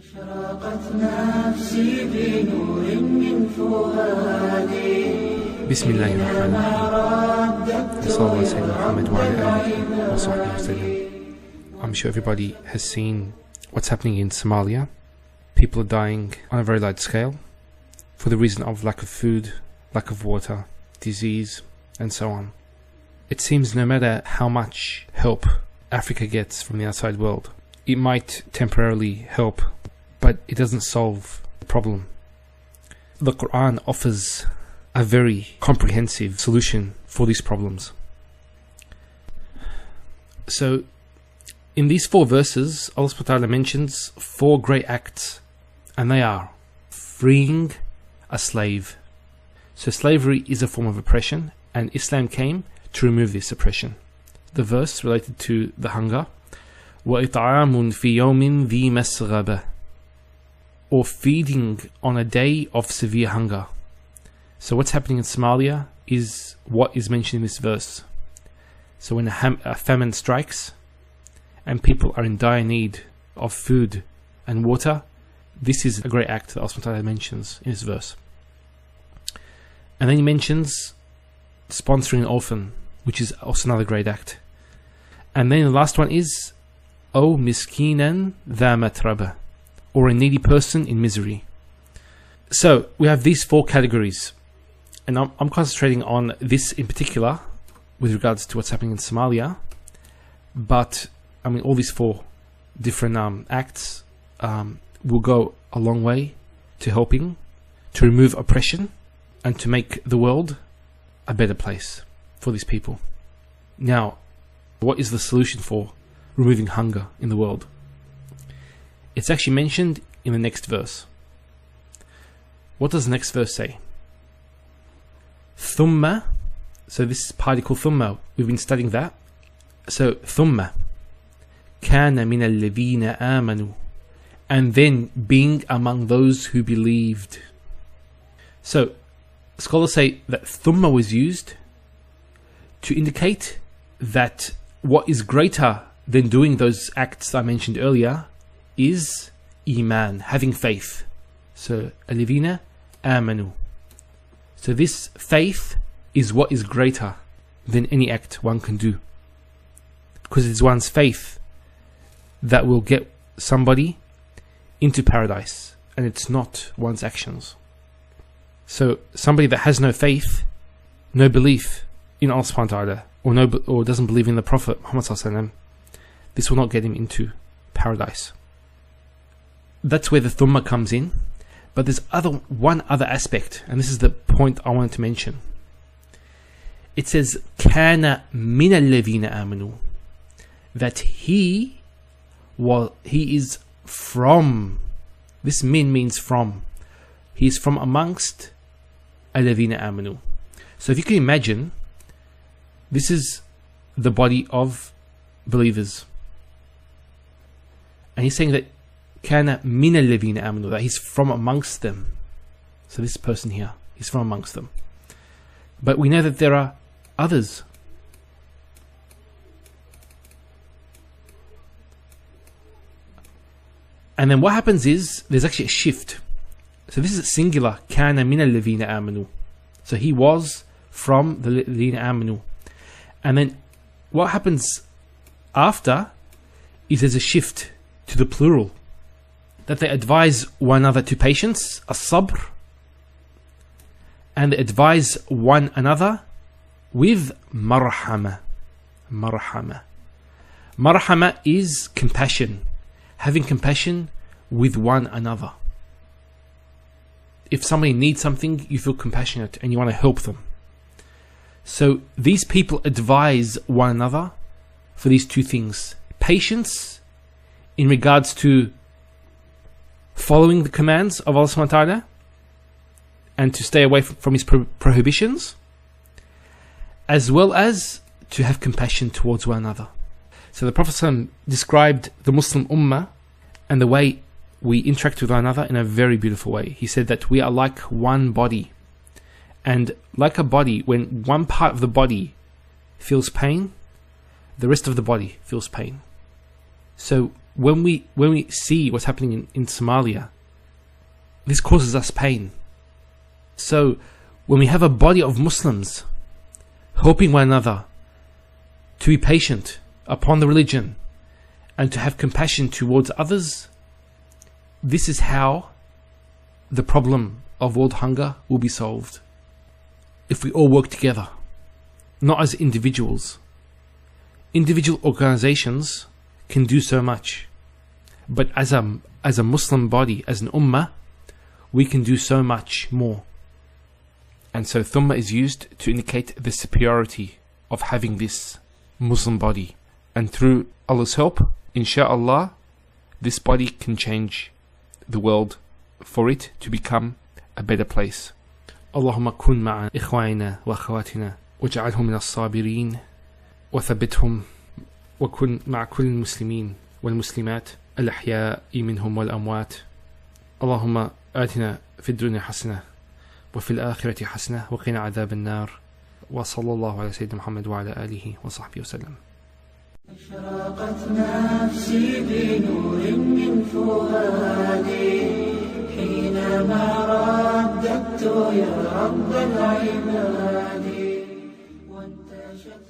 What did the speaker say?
بسم الله الرحمن الرحيم. صلى الله عليه محمد وعلى آله وصحبه وسلم. I'm sure everybody has seen what's happening in Somalia. People are dying on a very large scale for the reason of lack of food, lack of water, disease, and so on. It seems no matter how much help Africa gets from the outside world, it might temporarily help, but it doesn't solve the problem. The Quran offers a very comprehensive solution for these problems. So, in these 4 verses, Allah subhanahu wa ta'ala mentions 4 great acts, and they are freeing a slave. So slavery is a form of oppression, and Islam came to remove this oppression. The verse related to the hunger, وَإِطْعَامٌ فِي يَوْمٍ ذِي مَسْغَبَةٍ, or feeding on a day of severe hunger. So what's happening in Somalia is what is mentioned in this verse. So when a famine strikes and people are in dire need of food and water, this is a great act that Allah subhanahu wa ta'ala mentions in this verse. And then he mentions sponsoring an orphan, which is also another great act. And then the last one is O miskinan dha matraba, or a needy person in misery. So we have these 4 categories, and I'm concentrating on this in particular with regards to what's happening in Somalia. But I mean, all these 4 different acts will go a long way to helping to remove oppression and to make the world a better place for these people. Now, what is the solution for removing hunger in the world? It's actually mentioned in the next verse. What does the next verse say? Thumma, so this is particle thumma, we've been studying that. So thumma kana min alladhina amanu, and then being among those who believed. So scholars say that thumma was used to indicate that what is greater than doing those acts I mentioned earlier is iman, having faith. So alladhina amanu. So this faith is what is greater than any act one can do, because it's one's faith that will get somebody into paradise, and it's not one's actions. So somebody that has no faith, no belief in Allah subhanahu wa ta'ala, or doesn't believe in the Prophet Muhammad sallallahu alaihi wasallam, this will not get him into paradise. That's where the thumma comes in. But there's one other aspect, and this is the point I wanted to mention. It says kana min alladhina amanu, that he is from. This min means from. He is from amongst alladhina amanu. So if you can imagine, this is the body of believers, and he's saying that kana min alladhina amanu, that he's from amongst them. So this person here, he's from amongst them. But we know that there are others. And then what happens is there's actually a shift. So this is singular, kana min alladhina amanu. So he was from the alladhina amanu. And then what happens after is there's a shift to the plural, that they advise one another to patience, as-sabr, and they advise one another with marhama. Marhama. Marhama is compassion, having compassion with one another. If somebody needs something, you feel compassionate and you want to help them. So these people advise one another for these 2 things. Patience in regards to following the commands of Allah subhanahu wa ta'ala and to stay away from his prohibitions, as well as to have compassion towards one another. So the Prophet ﷺ described the Muslim Ummah and the way we interact with one another in a very beautiful way. He said that we are like one body, and like a body, when one part of the body feels pain, the rest of the body feels pain. So when we see what's happening in Somalia, this causes us pain. So when we have a body of Muslims helping one another to be patient upon the religion and to have compassion towards others, this is how the problem of world hunger will be solved. If we all work together, not as individuals. Individual organizations can do so much, but as a Muslim body, as an ummah, we can do so much more. And so thumma is used to indicate the superiority of having this Muslim body. And through Allah's help, insha'Allah, this body can change the world for it to become a better place. Allahumma kun ma'a ikhwanina wa akhawatina waj'alhum min as-sabirin wa thabbithum wa kun ma'a kulli al-muslimin wal muslimat al-ahya'i minhum wal amwat. Allahumma atina fi ad-dunya hasanah wa fil akhirati hasanah wa qina adhab an-nar. Wa sallallahu ala sayyidina Muhammad wa ala alihi wa sahbihi wa sallam. أشرقت نفسي بنور من فؤادي حينما رددت يا رب العباد وانتشت